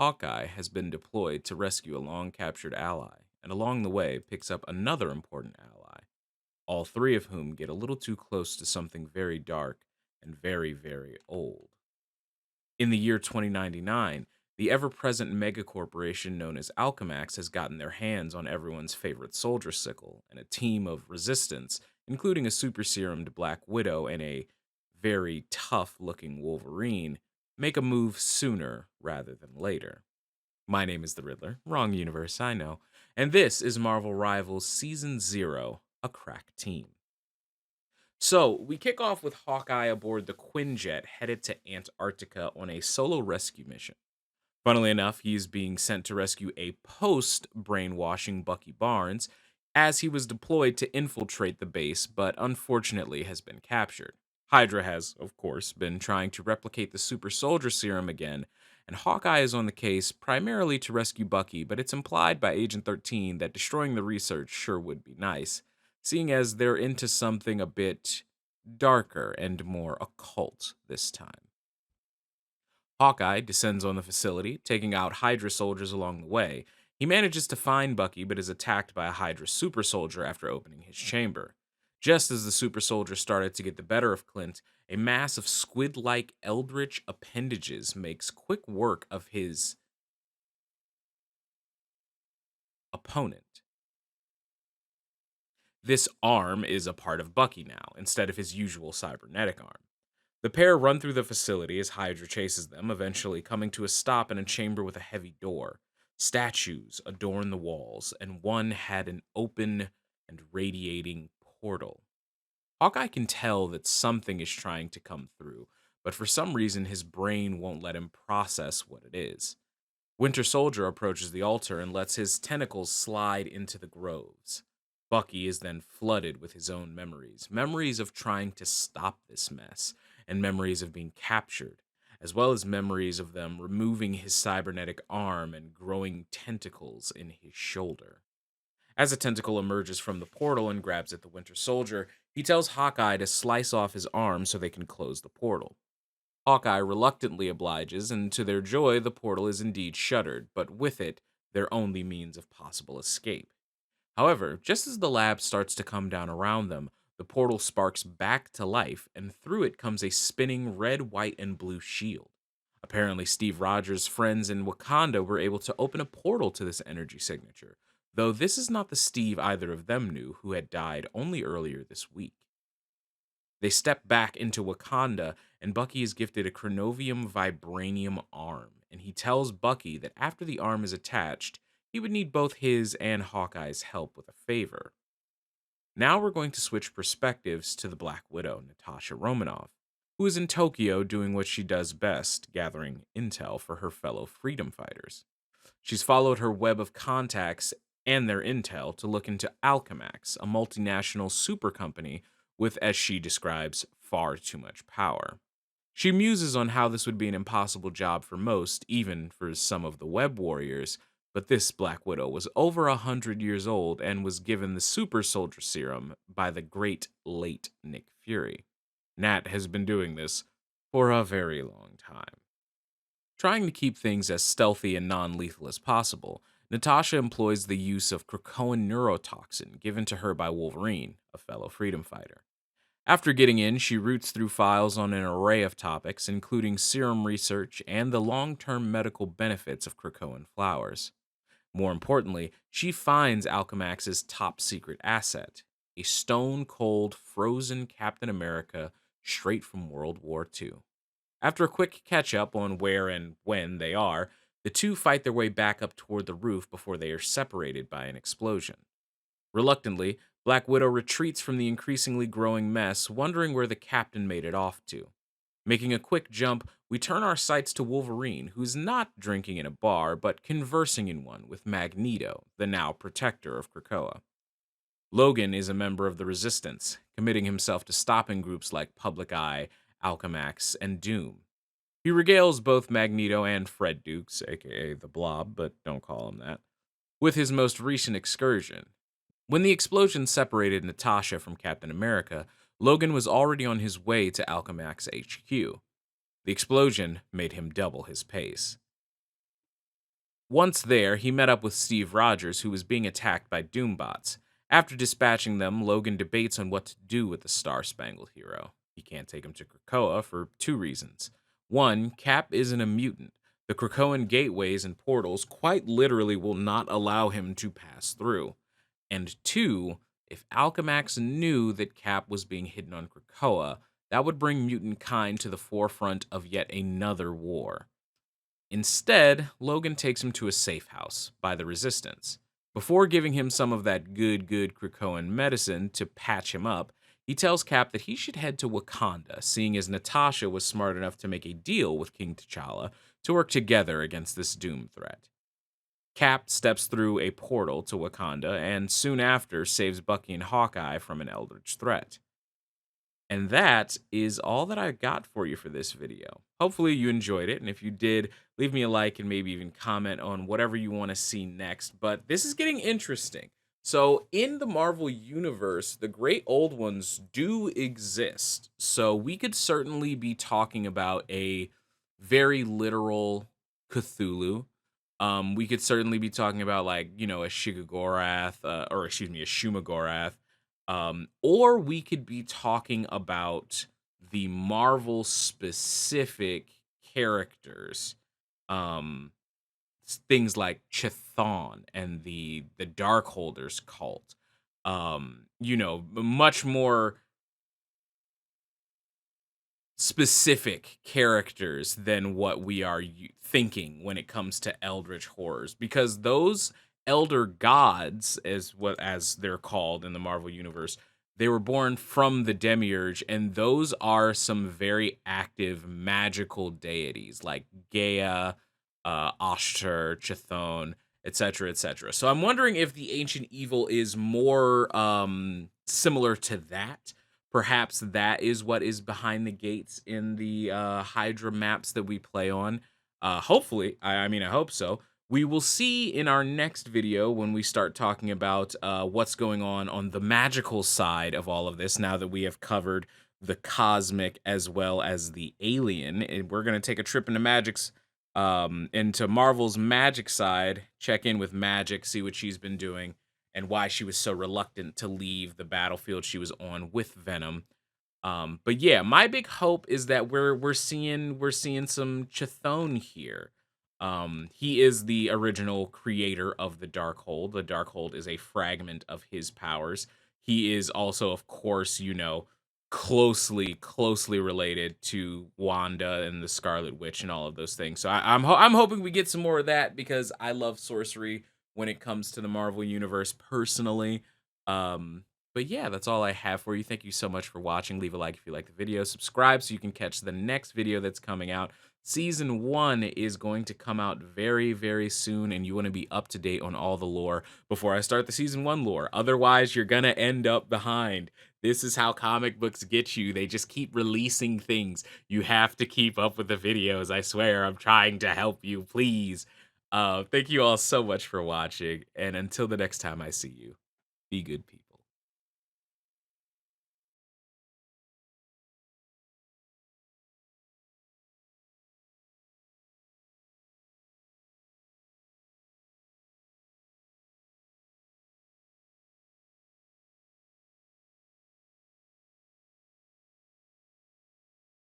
Hawkeye has been deployed to rescue a long captured ally, and along the way picks up another important ally, all three of whom get a little too close to something very dark and very, very old. In the year 2099, the ever present megacorporation known as Alchemax has gotten their hands on everyone's favorite soldier sickle, and a team of resistance, including a super serumed Black Widow and a very tough looking Wolverine, make a move sooner rather than later. My name is the Riddler. Wrong universe, I know. And this is Marvel Rivals Season 0, A Crack Team. So, we kick off with Hawkeye aboard the Quinjet headed to Antarctica on a solo rescue mission. Funnily enough, he's being sent to rescue a post brainwashing Bucky Barnes as he was deployed to infiltrate the base, but unfortunately has been captured. Hydra has, of course, been trying to replicate the super soldier serum again, and Hawkeye is on the case primarily to rescue Bucky, but it's implied by Agent 13 that destroying the research sure would be nice, seeing as they're into something a bit darker and more occult this time. Hawkeye descends on the facility, taking out Hydra soldiers along the way. He manages to find Bucky, but is attacked by a Hydra super soldier after opening his chamber. Just as the super soldier started to get the better of Clint, a mass of squid like eldritch appendages makes quick work of his opponent. This arm is a part of Bucky now, instead of his usual cybernetic arm. The pair run through the facility as Hydra chases them, eventually coming to a stop in a chamber with a heavy door. Statues adorn the walls, and one had an open and radiating portal. Hawkeye can tell that something is trying to come through, but for some reason his brain won't let him process what it is. Winter Soldier approaches the altar and lets his tentacles slide into the groves. Bucky is then flooded with his own memories, memories of trying to stop this mess, and memories of being captured, as well as memories of them removing his cybernetic arm and growing tentacles in his shoulder. As a tentacle emerges from the portal and grabs at the Winter Soldier, he tells Hawkeye to slice off his arm so they can close the portal. Hawkeye reluctantly obliges, and to their joy, the portal is indeed shuttered, but with it, their only means of possible escape. However, just as the lab starts to come down around them, the portal sparks back to life, and through it comes a spinning red, white, and blue shield. Apparently, Steve Rogers' friends in Wakanda were able to open a portal to this energy signature, though this is not the Steve either of them knew, who had died only earlier this week. They step back into Wakanda, and Bucky is gifted a Chronovium Vibranium arm, and he tells Bucky that after the arm is attached, he would need both his and Hawkeye's help with a favor. Now we're going to switch perspectives to the Black Widow, Natasha Romanoff, who is in Tokyo doing what she does best, gathering intel for her fellow freedom fighters. She's followed her web of contacts and their intel to look into Alchemax, a multinational super company with, as she describes, far too much power. She muses on how this would be an impossible job for most, even for some of the web warriors, but this Black Widow was over 100 years old and was given the super soldier serum by the great late Nick Fury. Nat has been doing this for a very long time. Trying to keep things as stealthy and non lethal as possible, Natasha employs the use of Krakoan neurotoxin given to her by Wolverine, a fellow freedom fighter. After getting in, she roots through files on an array of topics, including serum research and the long term medical benefits of Krakoan flowers. More importantly, she finds Alchemax's top secret asset, a stone cold, frozen Captain America straight from World War II. After a quick catch up on where and when they are, the two fight their way back up toward the roof before they are separated by an explosion. Reluctantly, Black Widow retreats from the increasingly growing mess, wondering where the captain made it off to. Making a quick jump, we turn our sights to Wolverine, who's not drinking in a bar, but conversing in one with Magneto, the now protector of Krakoa. Logan is a member of the Resistance, committing himself to stopping groups like Public Eye, Alchemax, and Doom. He regales both Magneto and Fred Dukes, aka the Blob, but don't call him that, with his most recent excursion. When the explosion separated Natasha from Captain America, Logan was already on his way to Alchemax HQ. The explosion made him double his pace. Once there, he met up with Steve Rogers, who was being attacked by Doombots. After dispatching them, Logan debates on what to do with the Star Spangled Hero. He can't take him to Krakoa for two reasons. One, Cap isn't a mutant. The Krakoan gateways and portals quite literally will not allow him to pass through. And two, if Alchemax knew that Cap was being hidden on Krakoa, that would bring mutant kind to the forefront of yet another war. Instead, Logan takes him to a safe house by the Resistance. Before giving him some of that good Krakoan medicine to patch him up, he tells Cap that he should head to Wakanda, seeing as Natasha was smart enough to make a deal with King T'Challa to work together against this doom threat. Cap steps through a portal to Wakanda and soon after saves Bucky and Hawkeye from an eldritch threat. And that is all that I got for you for this video. Hopefully you enjoyed it, and if you did, leave me a like and maybe even comment on whatever you want to see next. But this is getting interesting. So in the Marvel Universe, the Great Old Ones do exist. So we could certainly be talking about a very literal Cthulhu. We could certainly be talking about, like, a Shigagorath, or excuse me, a Shumagorath. Or we could be talking about the Marvel specific characters. Um, Things like Chthon and the Darkholders cult. Much more specific characters than what we are thinking when it comes to eldritch horrors, because those elder gods, as they're called in the Marvel universe, they were born from the demiurge, and those are some very active magical deities like Gaia, Ashtar, Chthon, etc., etc. So I'm wondering if the ancient evil is more similar to that. Perhaps that is what is behind the gates in the Hydra maps that we play on. Hopefully, I mean, I hope so. We will see in our next video when we start talking about what's going on the magical side of all of this, now that we have covered the cosmic as well as the alien. And we're going to take a trip into Marvel's magic side, check in with Magic, see what she's been doing, and why she was so reluctant to leave the battlefield she was on with Venom. But yeah, my big hope is that we're seeing some Chthon here. He is the original creator of the Darkhold. The Darkhold is a fragment of his powers. He is also, of course, closely related to Wanda and the Scarlet Witch and all of those things. So I'm hoping we get some more of that, because I love sorcery when it comes to the Marvel universe personally. But yeah, that's all I have for you. Thank you so much for watching. Leave a like if you like the video. Subscribe so you can catch the next video that's coming out. Season 1 is going to come out very, very soon, and you want to be up to date on all the lore before I start the Season 1 lore. Otherwise, you're going to end up behind. This is how comic books get you. They just keep releasing things. You have to keep up with the videos. I swear, I'm trying to help you. Please. Thank you all so much for watching, and until the next time I see you, be good, people.